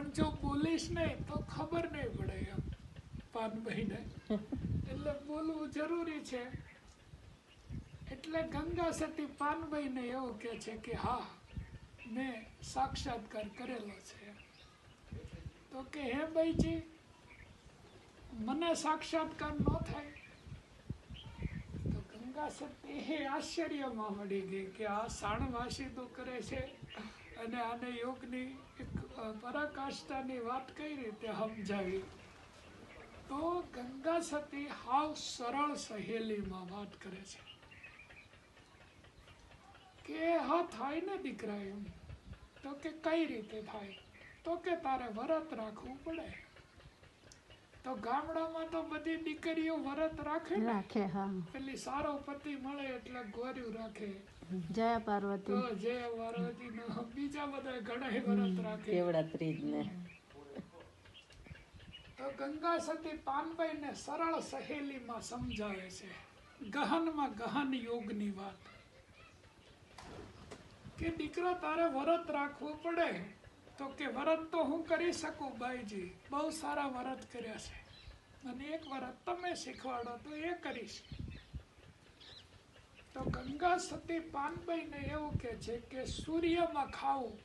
પણ જો બોલીશ નહીં તો ખબર નહીં પડે એમ પાનભાઈને, એટલે બોલવું જરૂરી છે. એટલે ગંગા સતી પાનભાઈને એવું કે છે કે હા મેં સાક્ષાત્કાર કરેલો છે. તો કે હે ભાઈજી, મને સાક્ષાત્કાર ન થાય? તો ગંગા સતી એ આશ્ચર્યમાં મળી ગઈ કે આ શાણવાસી તો કરે છે અને આને યોગની એક પરાકાષ્ઠાની વાત કઈ રીતે સમજાવી? તો ગંગા સતી હાવ સરળ સહેલીમાં વાત કરે છે કે હા થાય ને દીકરા એમ. તો કે કઈ રીતે થાય? તો કે તારે વ્રત રાખવું પડે. તો ગામડામાં તો બધી દીકરીઓ વ્રત રાખે ને, પેલી સારો પતિ મળે એટલે ગોર્યું રાખે, જય પાર્વતી, તો જય પાર્વતી નો બીજા બધા ઘણા વ્રત રાખે. તો ગંગા સતી પાનભાઈ ને સરળ સહેલીમાં સમજાવે છે, ગહનમાં ગહન યોગની વાત કે દીકરા તારે વ્રત રાખવું પડે. તો કે વ્રત તો હું કરી શકું બાઈજી, બહુ સારા વ્રત કર્યા છે, અને એક વ્રત તમે શીખવાડો તો એ કરીશ. તો ગંગા સતી પાનભાઈ ને એવું કે છે કે સૂર્યમાં ખાવું,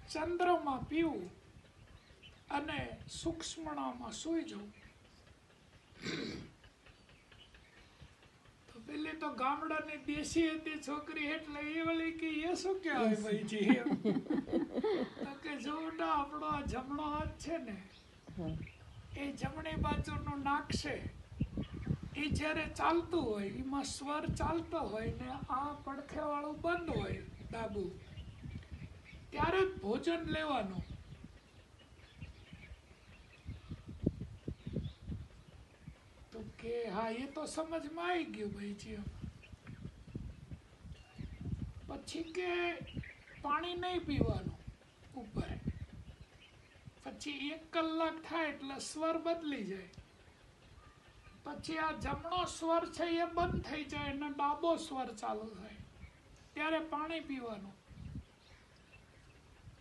ચંદ્રમાં પીવું અને સૂક્ષ્મણામાં સૂઈ જવું. પેલી તો ગામડાની દેશી હતી છોકરી, એટલે એ વળી કે એ શું કહેવાય ભાઈજી? તો કે જોડા આપણો આ જમણો હાથ છે ને, એ જમણી બાજુનું નાક છે, એ જ્યારે ચાલતું હોય એમાં સ્વર ચાલતો હોય ને આ પડખે વાળું બંધ હોય ડાબુ, ત્યારે જ ભોજન લેવાનું. તો કે હા એ તો સમજમાં આવી ગયું ભાઈજી. પછી કે પાણી નહીં પીવાનું ઉપર, પછી 1 કલાક થાય એટલે સ્વર બદલી જાય, પછી આ જમણો સ્વર છે એ બંધ થઈ જાય અને ડાબો સ્વર ચાલુ થાય, ત્યારે પાણી પીવાનું.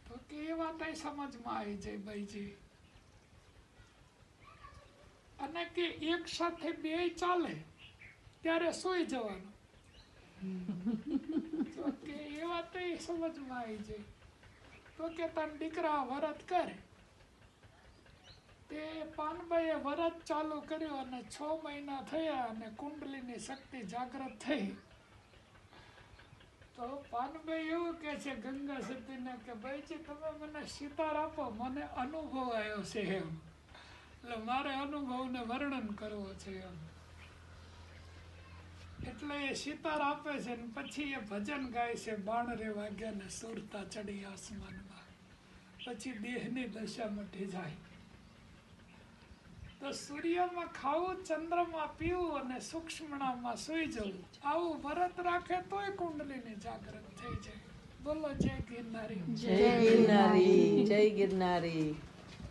તો કે એ વાત સમજમાં આવી જાય ભાઈજી. અને કે એક સાથે બે ચાલે ત્યારે સૂઈ જવાનું. તો કે એ વાત સમજમાં આવી જાય. તો કે તાર દીકરા વ્રત કરે. તે પાનભાઈએ વ્રત ચાલુ કર્યું અને 6 મહિના થયા અને કુંડલીની શક્તિ જાગૃત થઈ. તો પાનભાઈ એવું કે છે ગંગા સતીને કે ભાઈજી તમે મને સિતાર આપો, મને અનુભવ આવ્યો છે એમ, એટલે મારે અનુભવને વર્ણન કરવો છે એમ. એટલે એ સિતાર આપે છે ને પછી એ ભજન ગાય છે, બાણ રે વાગ્યા ને સુરતા ચડી આસમાનમાં, પછી દેહની દશા મટી જાય. તો સૂર્યમાં ખાવું, ચંદ્રમાં પીવું અને સૂક્ષ્મણામાં સૂઈ જવું, આવું વ્રત રાખે તોય કુંડલીની જાગૃત થઈ જાય. બોલો જય ગિરનારી, જય ગિરનારી, જય ગિરનારી.